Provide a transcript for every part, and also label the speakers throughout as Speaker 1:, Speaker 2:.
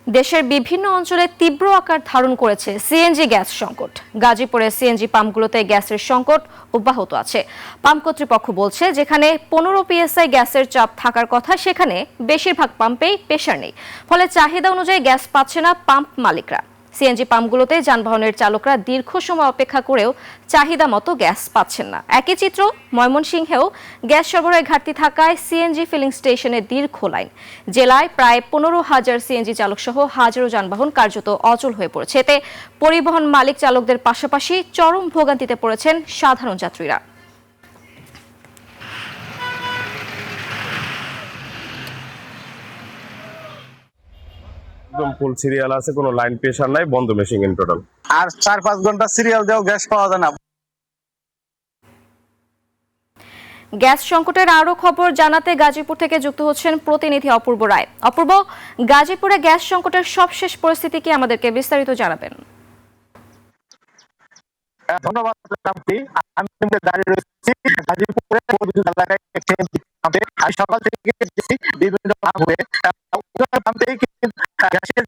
Speaker 1: দেশের বিভিন্ন অঞ্চলে তীব্র আকার ধারণ করেছে সিএনজি গ্যাস সংকট। গাজীপুরে সিএনজি পাম্পগুলোতে গ্যাসের সংকট অব্যাহত আছে। পাম্প কর্তৃপক্ষ বলছে, যেখানে 15 পিএসআই গ্যাসের চাপ থাকার কথা, সেখানে বেশিরভাগ পাম্পেই প্রেসার নেই। ফলে চাহিদা অনুযায়ী গ্যাস পাচ্ছে না পাম্প মালিকরা। সিএনজি পাম্পগুলোতে যানবাহনের চালকরা দীর্ঘ সময় অপেক্ষা করেও চাহিদা মতো গ্যাস পাচ্ছেন না। একই চিত্র ময়মনসিংহেও গ্যাস সরবরাহে ঘাটতি থাকায় সিএনজি ফিলিং স্টেশনে দীর্ঘ লাইন। জেলায় প্রায় 15,000 সিএনজি চালক সহ হাজারো যানবাহন কার্যত অচল হয়ে পড়েছে। এতে পরিবহন মালিক চালকদের পাশাপাশি চরম ভোগান্তিতে পড়েছেন সাধারণ যাত্রীরা।
Speaker 2: একদম ফুল সিরিয়াল আছে, কোনো লাইন প্রেসার নাই, বন্ধ মেশিন ইন টোটাল।
Speaker 3: আর 4-5 ঘন্টা সিরিয়াল দিয়েও গ্যাস পাওয়া যায় না।
Speaker 1: গ্যাস সংকটের আরো খবর জানাতে গাজীপুর থেকে যুক্ত হচ্ছেন প্রতিনিধি অপূর্ব রায়। অপূর্ব, গাজীপুরে গ্যাস সংকটের সবশেষ পরিস্থিতি কি, আমাদেরকে বিস্তারিত জানাবেন।
Speaker 3: ধন্যবাদ। আমি দাঁড়িয়ে রয়েছি গাজীপুরে এলাকায়। আমি সকাল থেকে বিভিন্ন পাম্পেই গ্যাসের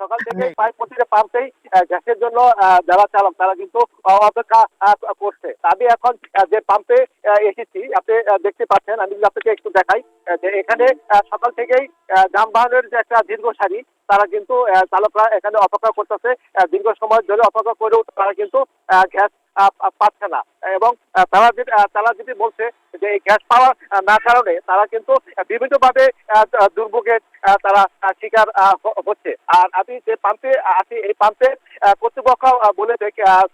Speaker 3: সকাল থেকে প্রায় প্রতিটা পাম্পেই গ্যাসের জন্য যারা চালক তারা কিন্তু অপেক্ষা করছে। আমি এখন যে পাম্পে এসেছি, আপনি দেখতে পাচ্ছেন, আমি যদি আপনাকে একটু দেখাই যে এখানে সকাল থেকেই যানবাহনের যে একটা দীর্ঘ সারি, তারা কিন্তু চালকরা এখানে অপেক্ষা করতেছে। দীর্ঘ সময় ধরে অপেক্ষা করেও তারা কিন্তু গ্যাস পাচ্ছে না। এবং তারা যদি বলছে যে এই গ্যাস পাওয়ার না কারণে তারা কিন্তু বিভিন্নভাবে দুর্ভোগের তারা শিকার হচ্ছে। আর আমি যে পাম্পে আছি, এই পাম্পে কর্তৃপক্ষ বলেছে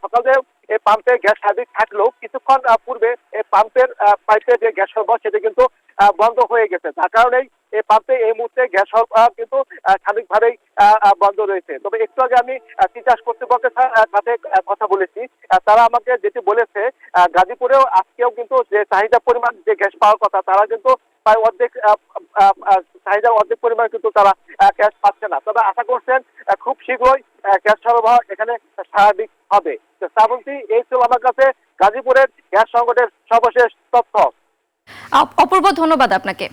Speaker 3: সকালে এই পাম্পে গ্যাস স্বাভাবিক থাকলেও কিছুক্ষণ পূর্বে এই পাম্পের পাইপে যে গ্যাস সরবরাহ সেটা কিন্তু বন্ধ হয়ে গেছে। যার কারণেই এই পাম্পে এই মুহূর্তে গ্যাস সরবরাহ কিন্তু স্বাভাবিকভাবেই বন্ধ রয়েছে। তবে একটু আগে আমি তিতাস কর্তৃপক্ষের সাথে কথা বলেছি। তারা আমাকে যেটি বলেছে, গাজীপুরেও আজকেও কিন্তু যে চাহিদা পরিমাণ যে গ্যাস পাওয়ার কথা, তারা কিন্তু প্রায় অর্ধেক চাহিদার অর্ধেক পরিমাণ কিন্তু তারা গ্যাস পাচ্ছে না। তবে আশা করছেন খুব শীঘ্রই গ্যাস সরবরাহ এখানে স্বাভাবিক হবে। শ্রাবন্তী, এই ছিল আমার কাছে গাজীপুরের গ্যাস সংকটের সর্বশেষ তথ্য।
Speaker 1: অপূর্ব, ধন্যবাদ আপনাকে।